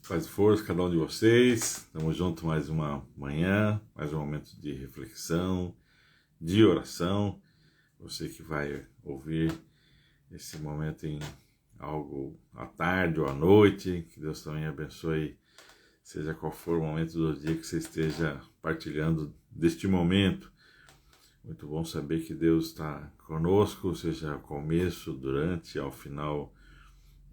Paz e força, cada um de vocês. Estamos juntos mais uma manhã, mais um momento de reflexão, de oração. Você que vai ouvir esse momento em algo à tarde ou à noite, que Deus também abençoe, seja qual for o momento do dia que você esteja partilhando deste momento. Muito bom saber que Deus está conosco, seja ao começo, durante, ao final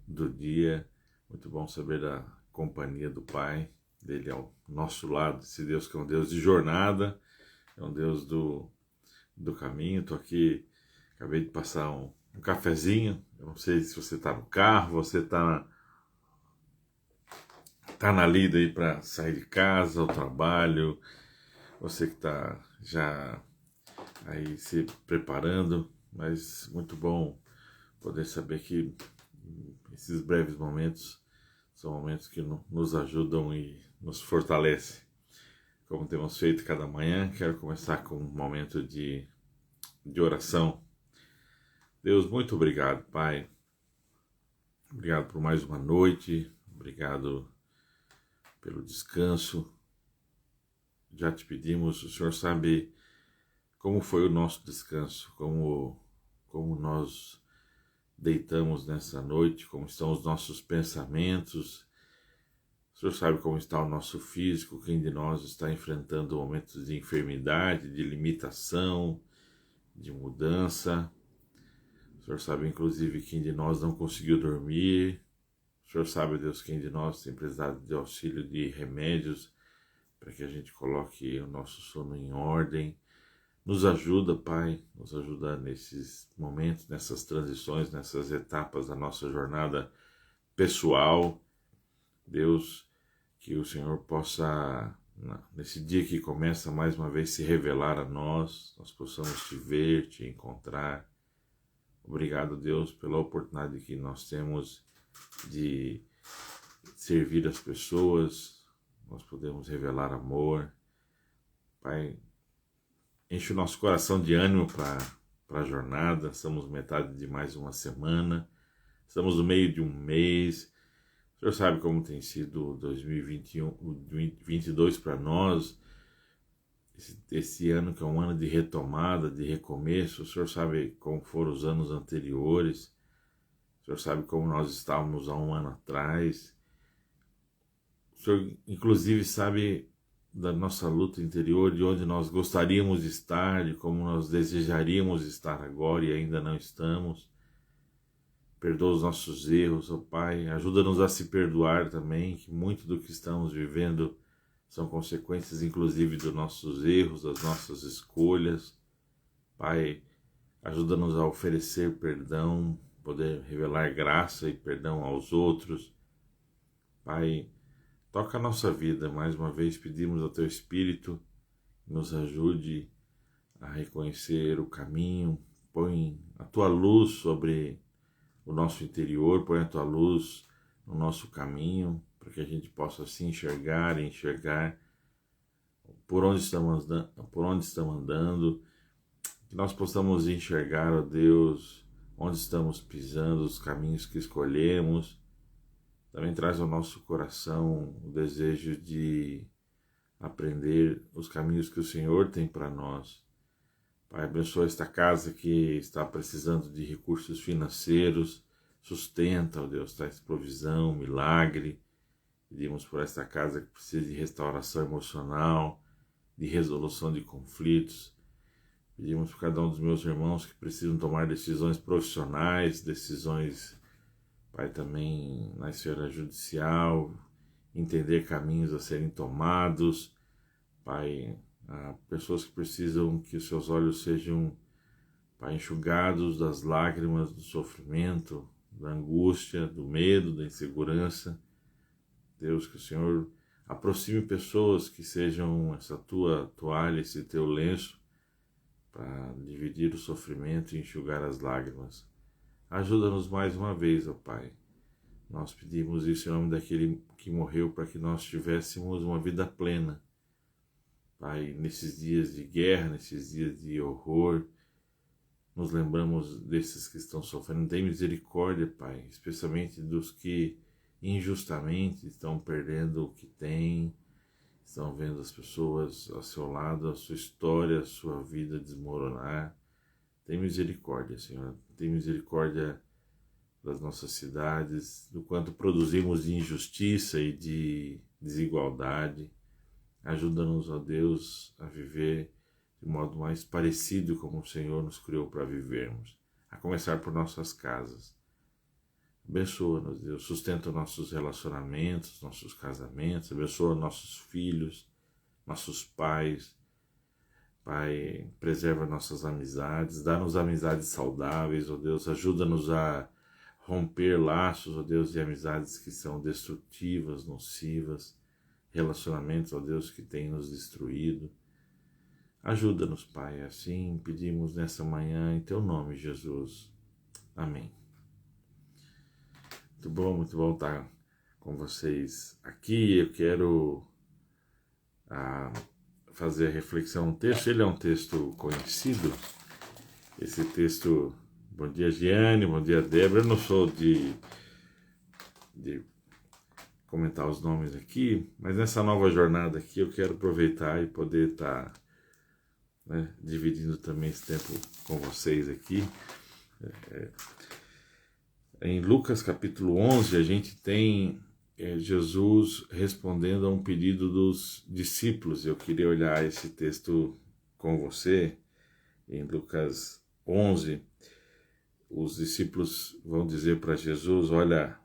do dia. Muito bom saber da companhia do Pai, dele ao nosso lado, esse Deus que é um Deus de jornada, é um Deus do caminho. Estou aqui, acabei de passar um cafezinho. Eu não sei se você está no carro, você está na lida aí para sair de casa, ao trabalho, você que está já aí se preparando, mas muito bom poder saber que esses breves momentos são momentos que nos ajudam e nos fortalecem. Como temos feito cada manhã, quero começar com um momento de oração. Deus, muito obrigado, Pai. Obrigado por mais uma noite, obrigado pelo descanso. Já te pedimos, o Senhor sabe como foi o nosso descanso, como nós deitamos nessa noite, como estão os nossos pensamentos. O Senhor sabe como está o nosso físico, quem de nós está enfrentando momentos de enfermidade, de limitação, de mudança. O Senhor sabe, inclusive, quem de nós não conseguiu dormir. O Senhor sabe, Deus, quem de nós tem precisado de auxílio de remédios para que a gente coloque o nosso sono em ordem. Nos ajuda, Pai, nos ajuda nesses momentos, nessas transições, nessas etapas da nossa jornada pessoal. Deus, que o Senhor possa, nesse dia que começa mais uma vez, se revelar a nós possamos te ver, te encontrar. Obrigado, Deus, pela oportunidade que nós temos de servir as pessoas, nós podemos revelar amor. Pai, enche o nosso coração de ânimo para a jornada. Estamos metade de mais uma semana, estamos no meio de um mês. O Senhor sabe como tem sido 2021, 2022 para nós, esse ano que é um ano de retomada, de recomeço. O Senhor sabe como foram os anos anteriores, o Senhor sabe como nós estávamos há um ano atrás. O Senhor, inclusive, sabe da nossa luta interior, de onde nós gostaríamos de estar, de como nós desejaríamos estar agora e ainda não estamos. Perdoa os nossos erros, ó Pai, ajuda-nos a se perdoar também, que muito do que estamos vivendo são consequências, inclusive, dos nossos erros, das nossas escolhas. Pai, ajuda-nos a oferecer perdão, poder revelar graça e perdão aos outros. Pai, toca a nossa vida, mais uma vez pedimos ao Teu Espírito que nos ajude a reconhecer o caminho, põe a Tua luz sobre o nosso interior, põe a Tua luz no nosso caminho, para que a gente possa assim enxergar por onde estamos andando, que nós possamos enxergar, ó Deus, onde estamos pisando, os caminhos que escolhemos. Também traz ao nosso coração o desejo de aprender os caminhos que o Senhor tem para nós. Pai, abençoa esta casa que está precisando de recursos financeiros, sustenta, ó Deus, traz provisão, milagre. Pedimos por esta casa que precisa de restauração emocional, de resolução de conflitos. Pedimos por cada um dos meus irmãos que precisam tomar decisões profissionais, decisões, Pai, também na esfera judicial, entender caminhos a serem tomados. Pai, há pessoas que precisam que os seus olhos sejam, Pai, enxugados das lágrimas, do sofrimento, da angústia, do medo, da insegurança. Deus, que o Senhor aproxime pessoas que sejam essa Tua toalha, esse Teu lenço, para dividir o sofrimento e enxugar as lágrimas. Ajuda-nos mais uma vez, ó Pai. Nós pedimos isso em nome daquele que morreu para que nós tivéssemos uma vida plena. Pai, nesses dias de guerra, nesses dias de horror, nos lembramos desses que estão sofrendo. Tem misericórdia, Pai, especialmente dos que injustamente estão perdendo o que têm, estão vendo as pessoas ao seu lado, a sua história, a sua vida desmoronar. Tem misericórdia, Senhor, tem misericórdia das nossas cidades, do quanto produzimos de injustiça e de desigualdade. Ajuda-nos, ó Deus, a viver de modo mais parecido como o Senhor nos criou para vivermos, a começar por nossas casas. Abençoa-nos, Deus, sustenta nossos relacionamentos, nossos casamentos, abençoa nossos filhos, nossos pais. Pai, preserva nossas amizades, dá-nos amizades saudáveis, ó Deus, ajuda-nos a romper laços, ó Deus, de amizades que são destrutivas, nocivas, relacionamentos, ó Deus, que têm nos destruído. Ajuda-nos, Pai, assim pedimos nessa manhã, em Teu nome, Jesus. Amém. Muito bom estar com vocês aqui. Eu quero fazer a reflexão no texto. Ele é um texto conhecido. Esse texto, bom dia Giane, bom dia Débora. Eu não sou de comentar os nomes aqui, mas nessa nova jornada aqui eu quero aproveitar e poder estar dividindo também esse tempo com vocês aqui. Em Lucas capítulo 11 a gente tem Jesus respondendo a um pedido dos discípulos. Eu queria olhar esse texto com você. Em Lucas 11, os discípulos vão dizer para Jesus, olha,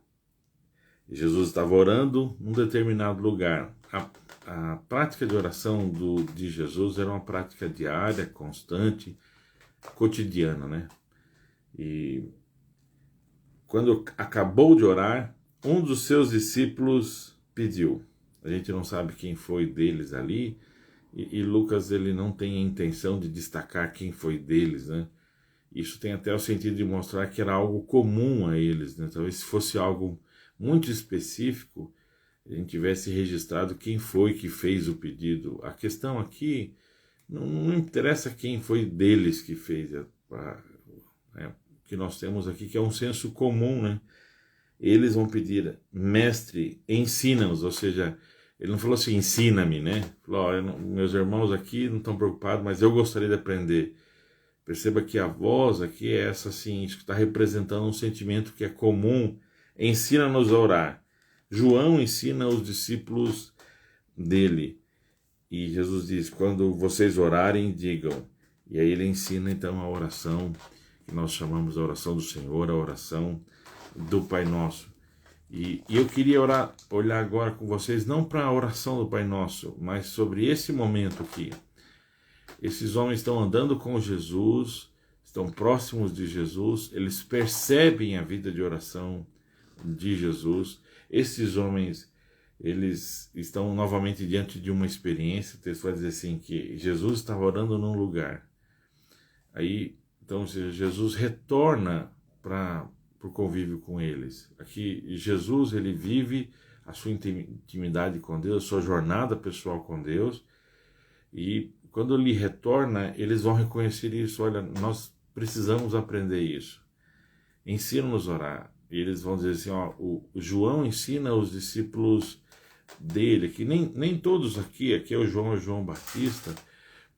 Jesus estava orando num determinado lugar. A prática de oração de Jesus era uma prática diária, constante, cotidiana, né? E quando acabou de orar, um dos seus discípulos pediu. A gente não sabe quem foi deles ali, e Lucas ele não tem a intenção de destacar quem foi deles, né? Isso tem até o sentido de mostrar que era algo comum a eles, né? Talvez se fosse algo muito específico, a gente tivesse registrado quem foi que fez o pedido. A questão aqui, não interessa quem foi deles que fez, o que nós temos aqui, que é um senso comum, né? Eles vão pedir, mestre, ensina-nos, ou seja, ele não falou assim, ensina-me, né? Falou, meus irmãos aqui não estão preocupados, mas eu gostaria de aprender. Perceba que a voz aqui é essa, assim, isso que está representando um sentimento que é comum. Ensina-nos a orar. João ensina os discípulos dele. E Jesus diz, quando vocês orarem, digam. E aí ele ensina então a oração, que nós chamamos de oração do Senhor, a oração do Pai Nosso. E eu queria olhar agora com vocês, não para a oração do Pai Nosso, mas sobre esse momento aqui. Esses homens estão andando com Jesus, estão próximos de Jesus, eles percebem a vida de oração de Jesus. Esses homens, eles estão novamente diante de uma experiência. O texto vai dizer assim, que Jesus estava orando num lugar. Aí, então, Jesus retorna para o convívio com eles. Aqui, Jesus, ele vive a sua intimidade com Deus, a sua jornada pessoal com Deus, e quando ele retorna, eles vão reconhecer isso. Olha, nós precisamos aprender isso. Ensina-nos a orar. E eles vão dizer assim, ó, o João ensina os discípulos dele, que nem todos aqui é o João Batista,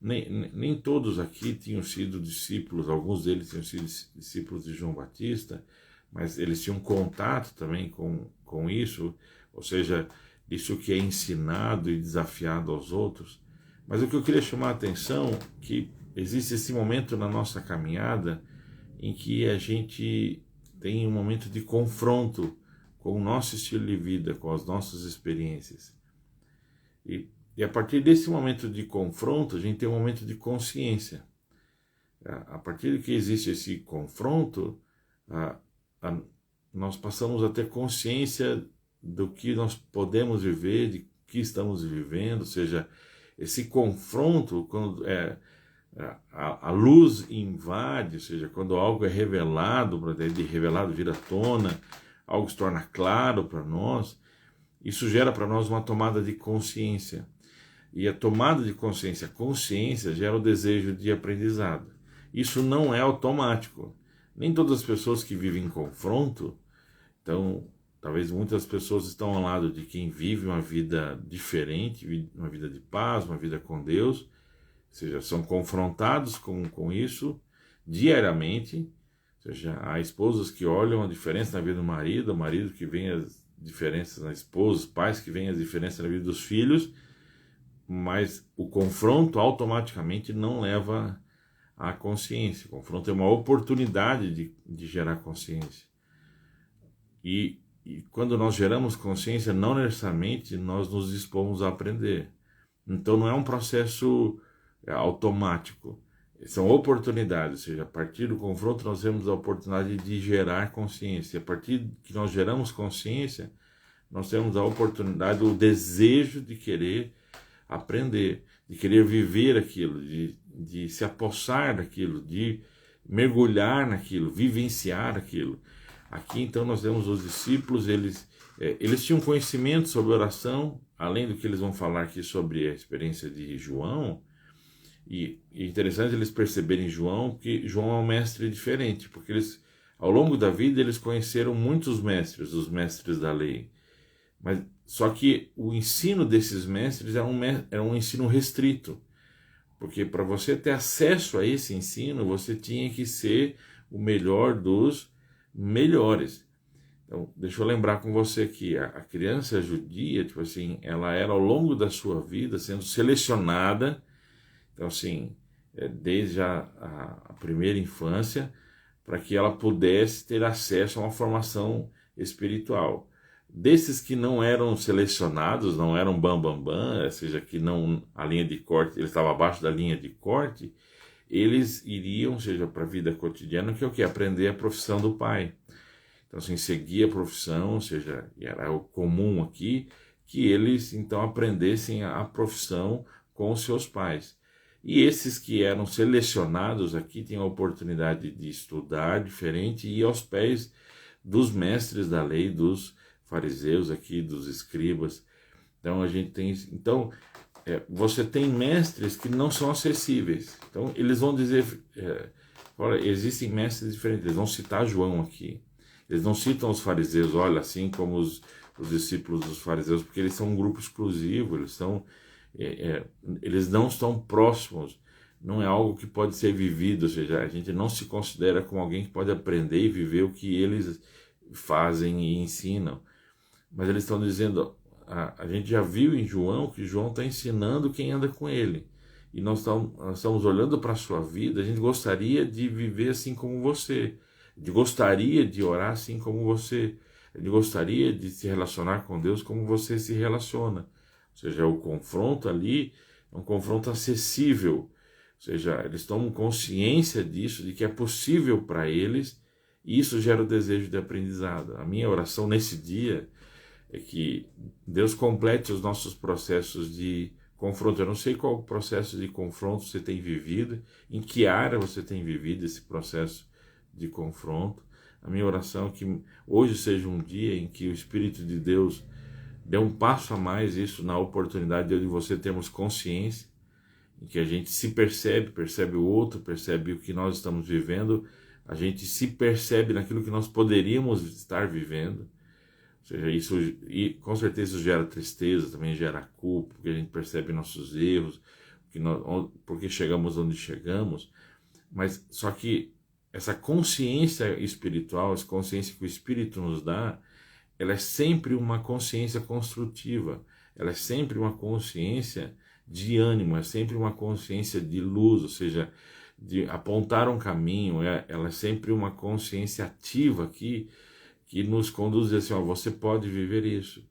nem todos aqui tinham sido discípulos, alguns deles tinham sido discípulos de João Batista, mas eles tinham contato também com isso, ou seja, isso que é ensinado e desafiado aos outros. Mas o que eu queria chamar a atenção é que existe esse momento na nossa caminhada em que a gente tem um momento de confronto com o nosso estilo de vida, com as nossas experiências. E a partir desse momento de confronto, a gente tem um momento de consciência. A partir de que existe esse confronto, nós passamos a ter consciência do que nós podemos viver, de que estamos vivendo, ou seja, esse confronto, quando a luz invade, ou seja, quando algo é revelado, de revelado vir à tona, algo se torna claro para nós, isso gera para nós uma tomada de consciência. E a tomada de consciência, a consciência gera o desejo de aprendizado. Isso não é automático. Nem todas as pessoas que vivem em confronto, então, talvez muitas pessoas estão ao lado de quem vive uma vida diferente, uma vida de paz, uma vida com Deus, ou seja, são confrontados com isso diariamente. Ou seja, há esposas que olham a diferença na vida do marido, o marido que vê as diferenças na esposa, os pais que veem as diferenças na vida dos filhos, mas o confronto automaticamente não leva à consciência. O confronto é uma oportunidade de gerar consciência. E quando nós geramos consciência, não necessariamente nós nos dispomos a aprender. Então não é um processo automático. São oportunidades, ou seja, a partir do confronto nós temos a oportunidade de gerar consciência. A partir que nós geramos consciência, nós temos a oportunidade, o desejo de querer aprender, de querer viver aquilo, de se apossar daquilo, de mergulhar naquilo, vivenciar aquilo. Aqui então nós temos os discípulos, eles tinham conhecimento sobre oração, além do que eles vão falar aqui sobre a experiência de João. E é interessante eles perceberem João, que João é um mestre diferente, porque eles, ao longo da vida, eles conheceram muitos mestres, os mestres da lei. Mas só que o ensino desses mestres era um ensino restrito, porque para você ter acesso a esse ensino, você tinha que ser o melhor dos melhores. Então, deixa eu lembrar com você que a criança judia, tipo assim, ela era ao longo da sua vida sendo selecionada. Então, assim, desde a primeira infância, para que ela pudesse ter acesso a uma formação espiritual. Desses que não eram selecionados, não eram bam, ou seja, que não, a linha de corte, ele estava abaixo da linha de corte, eles iriam, ou seja, para a vida cotidiana, que é o que? Aprender a profissão do pai. Então, assim, seguir a profissão, ou seja, era o comum aqui, que eles, então, aprendessem a profissão com os seus pais. E esses que eram selecionados aqui tinham a oportunidade de estudar diferente e ir aos pés dos mestres da lei, dos fariseus aqui, dos escribas. Então a gente tem, você tem mestres que não são acessíveis. Então eles vão dizer, existem mestres diferentes. Eles vão citar João aqui. Eles não citam os fariseus, olha, assim como os discípulos dos fariseus, porque eles são um grupo exclusivo. Eles não estão próximos, não é algo que pode ser vivido, ou seja, a gente não se considera como alguém que pode aprender e viver o que eles fazem e ensinam. Mas eles estão dizendo, a gente já viu em João que João está ensinando quem anda com ele. E nós estamos olhando para a sua vida, a gente gostaria de viver assim como você, a gente gostaria de orar assim como você, a gente gostaria de se relacionar com Deus como você se relaciona. Ou seja, o confronto ali é um confronto acessível. Ou seja, eles tomam consciência disso, de que é possível para eles, e isso gera o desejo de aprendizado. A minha oração nesse dia é que Deus complete os nossos processos de confronto. Eu não sei qual processo de confronto você tem vivido, em que área você tem vivido esse processo de confronto. A minha oração é que hoje seja um dia em que o Espírito de Deus dê um passo a mais isso na oportunidade de você termos consciência, em que a gente se percebe o outro, percebe o que nós estamos vivendo, a gente se percebe naquilo que nós poderíamos estar vivendo. Ou seja, isso, e com certeza isso gera tristeza, também gera culpa, porque a gente percebe nossos erros, porque chegamos onde chegamos. Mas só que essa consciência espiritual, essa consciência que o Espírito nos dá, ela é sempre uma consciência construtiva, ela é sempre uma consciência de ânimo, é sempre uma consciência de luz, ou seja, de apontar um caminho, ela é sempre uma consciência ativa que nos conduz assim, você pode viver isso.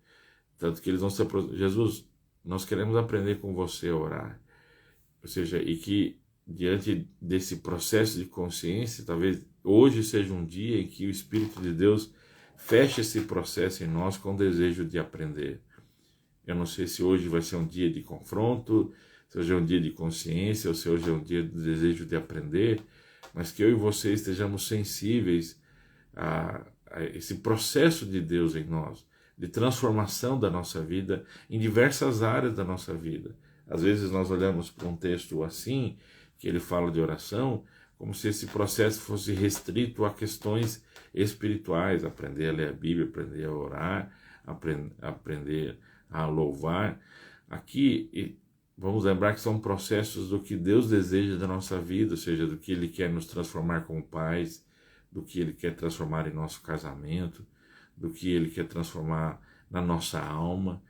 Tanto que eles vão se aproximar, Jesus, nós queremos aprender com você a orar. Ou seja, e que diante desse processo de consciência, talvez hoje seja um dia em que o Espírito de Deus feche esse processo em nós com o desejo de aprender. Eu não sei se hoje vai ser um dia de confronto, se hoje é um dia de consciência, ou se hoje é um dia de desejo de aprender, mas que eu e você estejamos sensíveis a esse processo de Deus em nós, de transformação da nossa vida em diversas áreas da nossa vida. Às vezes nós olhamos para um texto assim, que ele fala de oração, como se esse processo fosse restrito a questões espirituais, aprender a ler a Bíblia, aprender a orar, aprender a louvar. Aqui, vamos lembrar que são processos do que Deus deseja da nossa vida, ou seja, do que Ele quer nos transformar como pais, do que Ele quer transformar em nosso casamento, do que Ele quer transformar na nossa alma.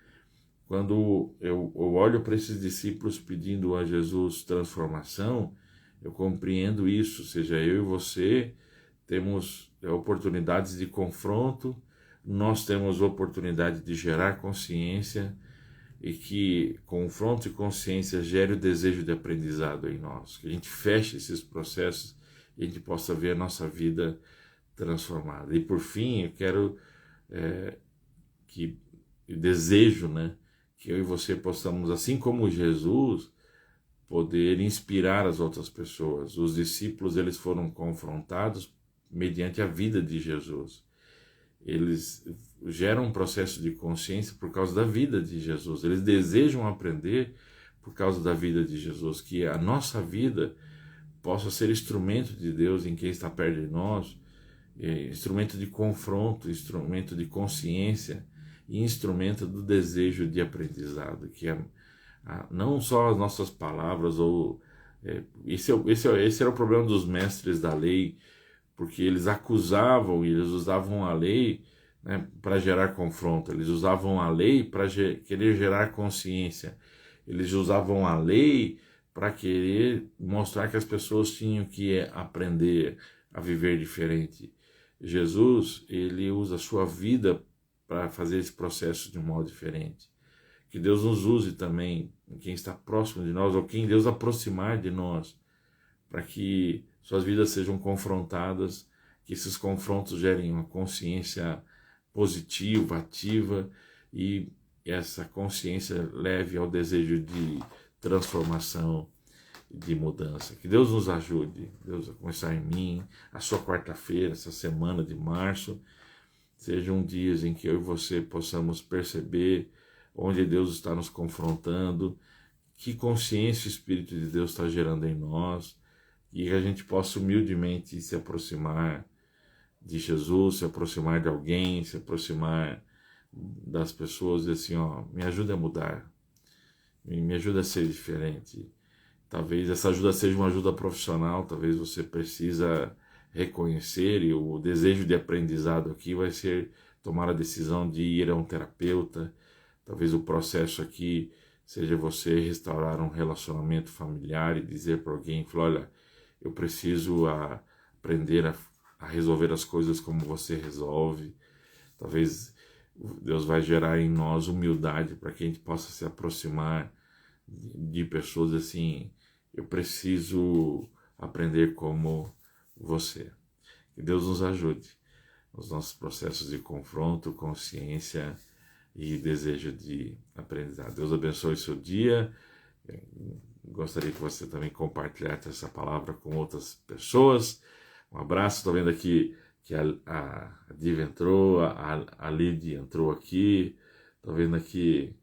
Quando eu olho para esses discípulos pedindo a Jesus transformação, eu compreendo isso, ou seja, eu e você temos oportunidades de confronto, nós temos oportunidade de gerar consciência e que confronto e consciência gere o desejo de aprendizado em nós, que a gente feche esses processos e a gente possa ver a nossa vida transformada. E por fim, eu quero eu desejo, né, que eu e você possamos, assim como Jesus, poder inspirar as outras pessoas. Os discípulos, eles foram confrontados mediante a vida de Jesus. Eles geram um processo de consciência por causa da vida de Jesus. Eles desejam aprender por causa da vida de Jesus, que a nossa vida possa ser instrumento de Deus em quem está perto de nós, instrumento de confronto, instrumento de consciência e instrumento do desejo de aprendizado, que não só as nossas palavras, esse era o problema dos mestres da lei, porque eles acusavam e eles usavam a lei, né, para gerar confronto, eles usavam a lei para querer gerar consciência, eles usavam a lei para querer mostrar que as pessoas tinham que aprender a viver diferente. Jesus, ele usa a sua vida para fazer esse processo de um modo diferente. Que Deus nos use também, quem está próximo de nós, ou quem Deus aproximar de nós, para que suas vidas sejam confrontadas, que esses confrontos gerem uma consciência positiva, ativa, e essa consciência leve ao desejo de transformação, de mudança. Que Deus nos ajude, Deus a começar em mim, a sua quarta-feira, essa semana de março, sejam dias em que eu e você possamos perceber onde Deus está nos confrontando, que consciência o Espírito de Deus está gerando em nós, e que a gente possa humildemente se aproximar de Jesus, se aproximar de alguém, se aproximar das pessoas e assim, ó, me ajuda a mudar, me ajuda a ser diferente. Talvez essa ajuda seja uma ajuda profissional, talvez você precisa reconhecer, e o desejo de aprendizado aqui vai ser tomar a decisão de ir a um terapeuta. Talvez o processo aqui seja você restaurar um relacionamento familiar e dizer para alguém, olha, eu preciso aprender a resolver as coisas como você resolve. Talvez Deus vai gerar em nós humildade para que a gente possa se aproximar de pessoas assim, eu preciso aprender como você. Que Deus nos ajude nos nossos processos de confronto, consciência e desejo de aprendizado. Deus abençoe seu dia. Gostaria que você também compartilhasse essa palavra com outras pessoas. Um abraço. Estou vendo aqui que a Diva entrou, a Lidy entrou aqui. Estou vendo aqui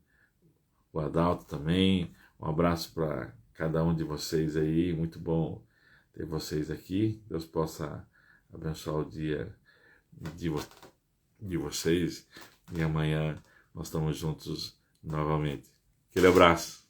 o Adalto também. Um abraço para cada um de vocês aí. Muito bom ter vocês aqui. Deus possa abençoar o dia de vocês. E amanhã nós estamos juntos novamente. Aquele abraço.